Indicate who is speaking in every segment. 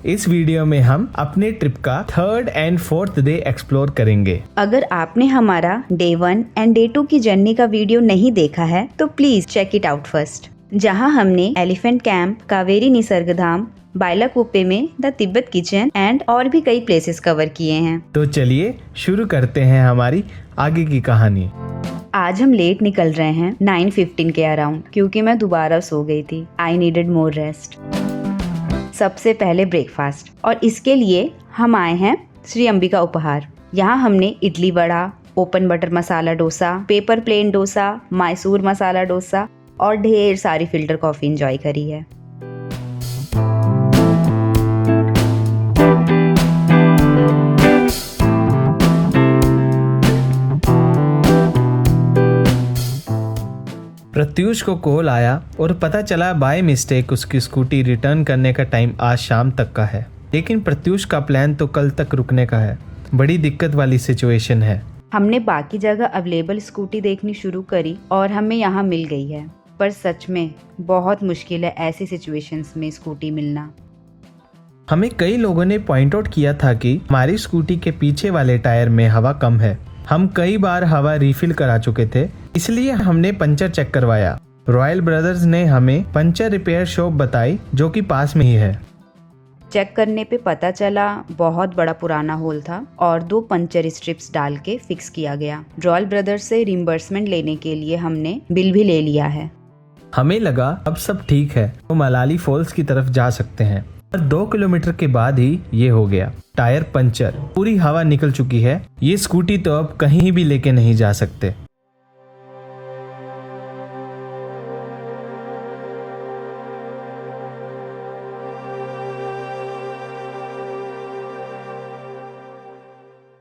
Speaker 1: इस वीडियो में हम अपने ट्रिप का 3rd and 4th day explore करेंगे।
Speaker 2: अगर आपने हमारा डे 1 एंड डे 2 की जर्नी का वीडियो नहीं देखा है तो please check it out first, जहां हमने एलिफेंट कैंप, कावेरी निसर्गधाम, बाइलाकुप्पे में द तिब्बत किचन एंड और भी कई प्लेसेस कवर किए हैं।
Speaker 1: तो चलिए शुरू करते हैं हमारी आगे की कहानी।
Speaker 2: आज हम लेट निकल रहे हैं 9:15 के अराउंड, क्योंकि मैं दोबारा सो गई थी। I needed more rest. सबसे पहले ब्रेकफास्ट, और इसके लिए हम आए हैं श्री अंबिका उपहार। यहाँ हमने idli vada, open butter masala dosa, paper plain dosa, Mysore masala dosa और ढेर सारी फिल्टर कॉफी एंजॉय करी है।
Speaker 1: प्रत्यूष को कॉल आया और पता चला बाय मिस्टेक उसकी स्कूटी रिटर्न करने का टाइम आज शाम तक का है, लेकिन प्रत्यूष का प्लान तो कल तक रुकने का है। बड़ी दिक्कत वाली सिचुएशन है।
Speaker 2: हमने बाकी जगह अवेलेबल स्कूटी देखनी शुरू करी और हमें यहाँ मिल गई है, पर सच में बहुत मुश्किल है ऐसी सिचुएशंस में स्कूटी मिलना।
Speaker 1: हमें कई लोगों ने पॉइंट आउट किया था कि हमारी स्कूटी के पीछे वाले टायर में हवा कम है। हम कई बार हवा रिफिल करा चुके थे, इसलिए हमने पंचर चेक करवाया। रॉयल ब्रदर्स ने हमें पंचर रिपेयर शॉप बताई जो कि पास में ही है।
Speaker 2: चेक करने पे पता चला बहुत बड़ा पुराना होल था और 2 पंचर स्ट्रिप्स डाल के फिक्स किया गया। रॉयल ब्रदर्स से रिम्बर्समेंट लेने के लिए हमने बिल भी ले लिया है।
Speaker 1: हमें लगा अब सब ठीक है तो मलाली फॉल्स की तरफ जा सकते हैं, पर 2 किलोमीटर के बाद ही ये हो गया। टायर पंचर, पूरी हवा निकल चुकी है। ये स्कूटी तो अब कहीं भी लेके नहीं जा सकते।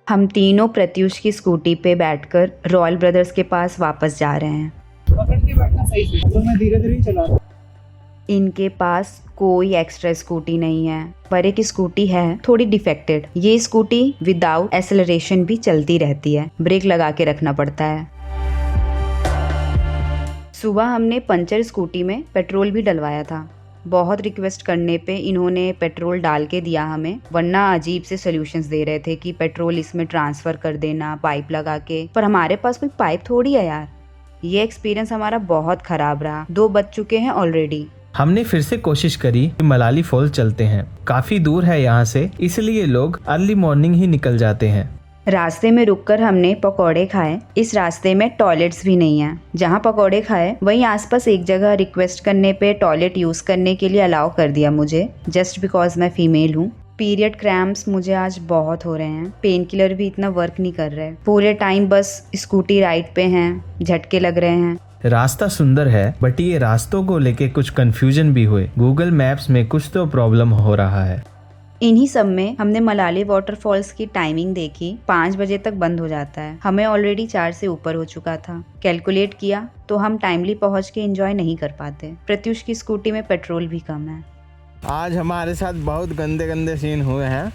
Speaker 2: हम तीनों प्रत्यूष की स्कूटी पे बैठकर रॉयल ब्रदर्स के पास वापस जा रहे हैं।
Speaker 3: पकड़ के बैठना सही है, तो मैं धीरे-धीरे ही चला रहा हूं।
Speaker 2: इनके पास कोई एक्स्ट्रा स्कूटी नहीं है, पर एक स्कूटी है थोड़ी डिफेक्टेड। ये स्कूटी विदाउट एक्सेलरेशन भी चलती रहती है, ब्रेक लगा के रखना पड़ता है। सुबह हमने पंचर स्कूटी में पेट्रोल भी डलवाया था। बहुत रिक्वेस्ट करने पे इन्होंने पेट्रोल डाल के दिया हमें, वरना अजीब से सॉल्यूशंस दे रहे थे कि पेट्रोल इसमें ट्रांसफर कर देना पाइप लगा के, पर हमारे पास कोई पाइप थोड़ी है यार। ये एक्सपीरियंस हमारा बहुत खराब रहा। 2 बज चुके हैं ऑलरेडी।
Speaker 1: हमने फिर से कोशिश करी कि मलाली फॉल चलते हैं। काफी दूर है यहाँ से, इसलिए लोग अर्ली मॉर्निंग ही निकल जाते हैं।
Speaker 2: रास्ते में रुककर हमने पकौड़े खाए। इस रास्ते में टॉयलेट्स भी नहीं है। जहाँ पकौड़े खाए वहीं आसपास एक जगह रिक्वेस्ट करने पे टॉयलेट यूज करने के लिए अलाउ कर दिया मुझे, जस्ट बिकॉज मैं फीमेल हूँ। पीरियड क्रैम्प्स मुझे आज बहुत हो रहे हैं। पेन किलर भी इतना वर्क नहीं कर रहे। पूरे टाइम बस स्कूटी राइड पे हैं, झटके लग रहे हैं।
Speaker 1: रास्ता सुंदर है, बट ये रास्तों को लेके कुछ कंफ्यूजन भी हुए। गूगल मैप्स में कुछ तो प्रॉब्लम हो रहा है।
Speaker 2: इन्हीं सब में हमने मलाली वाटरफॉल्स की टाइमिंग देखी, 5 बजे तक बंद हो जाता है। हमें ऑलरेडी 4 से ऊपर हो चुका था। कैलकुलेट किया तो हम टाइमली पहुंच के एंजॉय नहीं कर पाते। प्रत्युष की स्कूटी में पेट्रोल भी कम है।
Speaker 4: आज हमारे साथ बहुत गंदे गंदे सीन हुए हैं।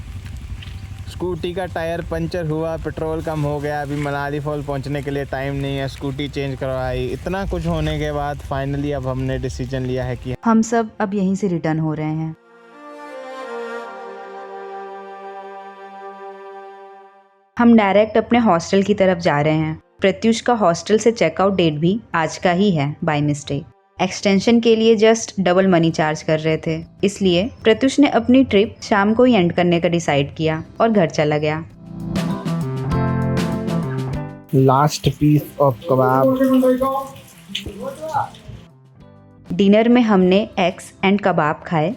Speaker 4: स्कूटी का टायर पंचर हुआ, पेट्रोल कम हो गया, अभी मनाली फॉल पहुंचने के लिए टाइम नहीं है, स्कूटी चेंज करवाई। इतना कुछ होने के बाद फाइनली अब हमने डिसीजन लिया है कि
Speaker 2: हम सब अब यहीं से रिटर्न हो रहे हैं। हम डायरेक्ट अपने हॉस्टल की तरफ जा रहे हैं। प्रत्युष का हॉस्टल से चेकआउट डेट भी आज का ही है बाय मिस्टेक। एक्सटेंशन के लिए जस्ट डबल मनी चार्ज कर रहे थे, इसलिए प्रत्युष ने अपनी ट्रिप शाम को ही एंड करने का डिसाइड किया और घर चला गया।
Speaker 4: Last piece of kebab.
Speaker 2: Dinner में हमने एग्स एंड कबाब खाए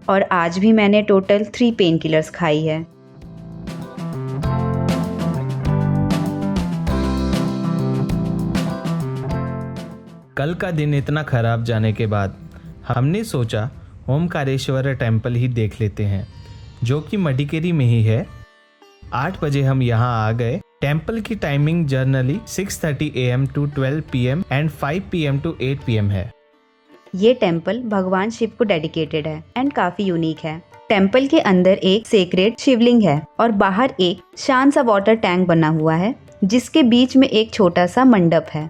Speaker 2: और आज भी मैंने टोटल 3 पेन किलर्स खाई है।
Speaker 1: कल का दिन इतना खराब जाने के बाद हमने सोचा ओमकारेश्वर टेम्पल ही देख लेते हैं, जो कि मडिकेरी में ही है। 8 बजे हम यहाँ आ गए। टेम्पल की timing generally 6:30 AM to 12 PM and 5 PM to 8 PM है।
Speaker 2: ये टेम्पल भगवान शिव को डेडिकेटेड है एंड काफी यूनिक है। टेम्पल के अंदर एक सेक्रेड शिवलिंग है और बाहर एक शांत सा वाटर टैंक बना हुआ है, जिसके बीच में एक छोटा सा मंडप है।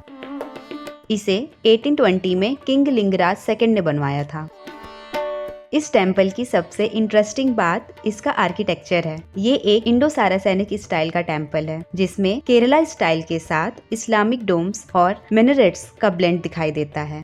Speaker 2: इसे 1820 में किंग लिंगराज सेकंड ने बनवाया था। इस टेम्पल की सबसे इंटरेस्टिंग बात इसका आर्किटेक्चर है। ये एक इंडो सारासैनिक स्टाइल का टेम्पल है जिसमें केरला स्टाइल के साथ इस्लामिक डोम्स और मिनरेट्स का ब्लेंड दिखाई देता है।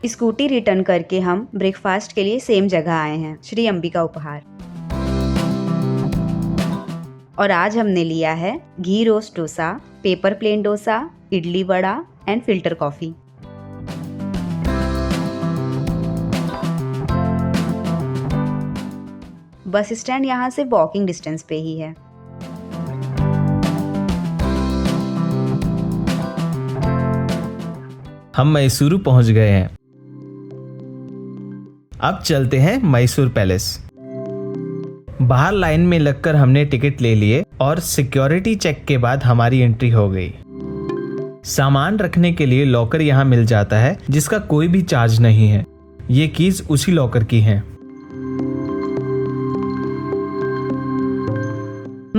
Speaker 2: स्कूटी रिटर्न करके हम ब्रेकफास्ट के लिए सेम जगह आए हैं, श्री अंबिका उपहार। और आज हमने लिया है ghee roast dosa, paper plain dosa, idli vada and filter coffee. Bus stand यहाँ से वॉकिंग डिस्टेंस पे ही है।
Speaker 1: हम मैसूरू पहुंच गए हैं। अब चलते हैं मैसूर पैलेस। बाहर लाइन में लगकर हमने टिकट ले लिए और सिक्योरिटी चेक के बाद हमारी एंट्री हो गई। सामान रखने के लिए लॉकर यहाँ मिल जाता है जिसका कोई भी चार्ज नहीं है। ये कीज उसी लॉकर की हैं।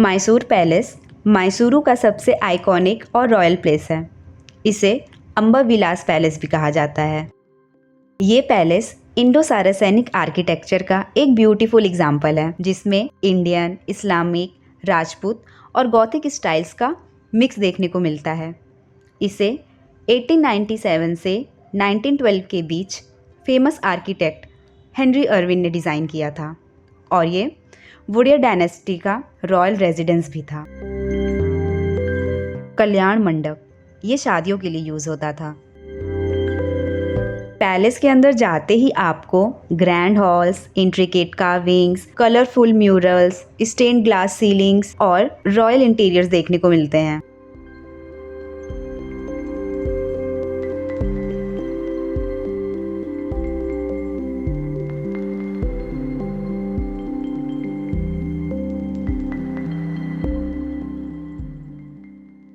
Speaker 2: मैसूर पैलेस मैसूरू का सबसे आइकॉनिक और रॉयल प्लेस है। इसे अंबा विलास पैलेस भी कहा जाता है। ये पैलेस इंडो सारासैनिक आर्किटेक्चर का एक ब्यूटीफुल एग्जाम्पल है जिसमें इंडियन, इस्लामिक, राजपूत और गॉथिक स्टाइल्स का मिक्स देखने को मिलता है। इसे 1897 से 1912 के बीच फेमस आर्किटेक्ट हेनरी अर्विन ने डिज़ाइन किया था और ये वुडियर डायनेस्टी का रॉयल रेजिडेंस भी था। कल्याण मंडप ये शादियों के लिए यूज़ होता था। पैलेस के अंदर जाते ही आपको grand halls, intricate carvings, colourful murals, stained glass ceilings और रॉयल इंटीरियर्स देखने को मिलते हैं।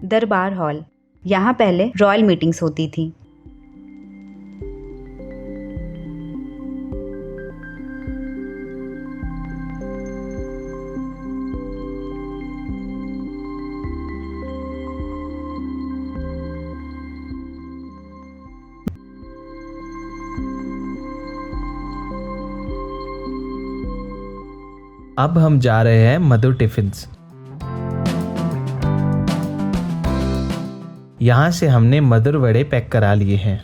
Speaker 2: दरबार हॉल, यहाँ पहले रॉयल मीटिंग्स होती थी।
Speaker 1: अब हम जा रहे हैं मधुर टिफिन्स। यहाँ से हमने मधुर वड़े पैक करा लिए हैं।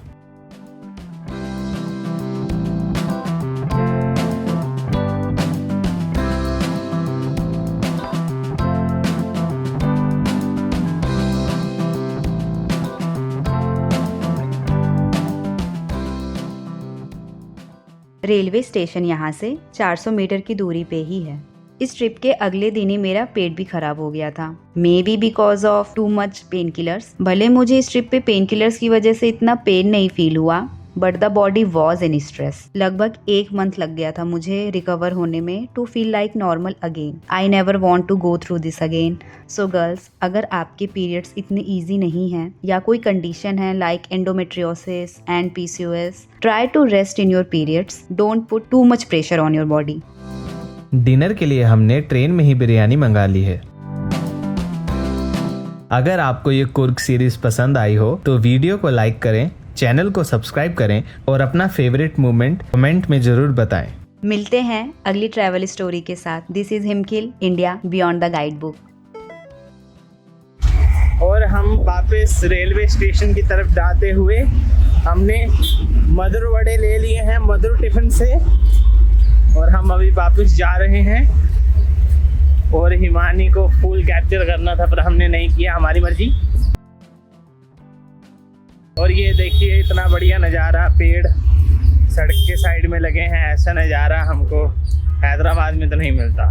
Speaker 2: रेलवे स्टेशन यहाँ से 400 मीटर की दूरी पे ही है। इस ट्रिप के अगले दिन ही मेरा पेट भी खराब हो गया था, may be because of too much pain killers. भले मुझे इस ट्रिप पे पेन किलर्स की वजह से इतना पेन नहीं फील हुआ, but the body was in stress. लगभग 1 मंथ लग गया था मुझे रिकवर होने में to feel like normal again. I never want to go through this again. So girls, अगर आपके पीरियड्स इतने ईजी नहीं हैं या कोई कंडीशन है like endometriosis and PCOS, try to rest in your periods. Don't put too much pressure on your body.
Speaker 1: Dinner के लिए हमने ट्रेन में ही बिरयानी मंगा ली है। अगर आपको ये कुर्ग सीरीज पसंद आई हो तो वीडियो को लाइक करें, चैनल को सब्सक्राइब करें और अपना फेवरेट मोमेंट कमेंट में जरूर बताएं।
Speaker 2: मिलते हैं अगली ट्रैवल स्टोरी के साथ। This is Himkhil, India beyond the guide book.
Speaker 4: और हम वापस रेलवे स्टेशन की तरफ जाते हुए हमने मधुर वड़े ले लिए हैं मधुर टिफिन से और हम अभी वापस जा रहे हैं। और हिमानी को फुल कैप्चर करना था पर हमने नहीं किया, हमारी मर्जी। और ये देखिए इतना बढ़िया नज़ारा, पेड़ सड़क के साइड में लगे हैं। ऐसा नज़ारा हमको हैदराबाद में तो नहीं मिलता।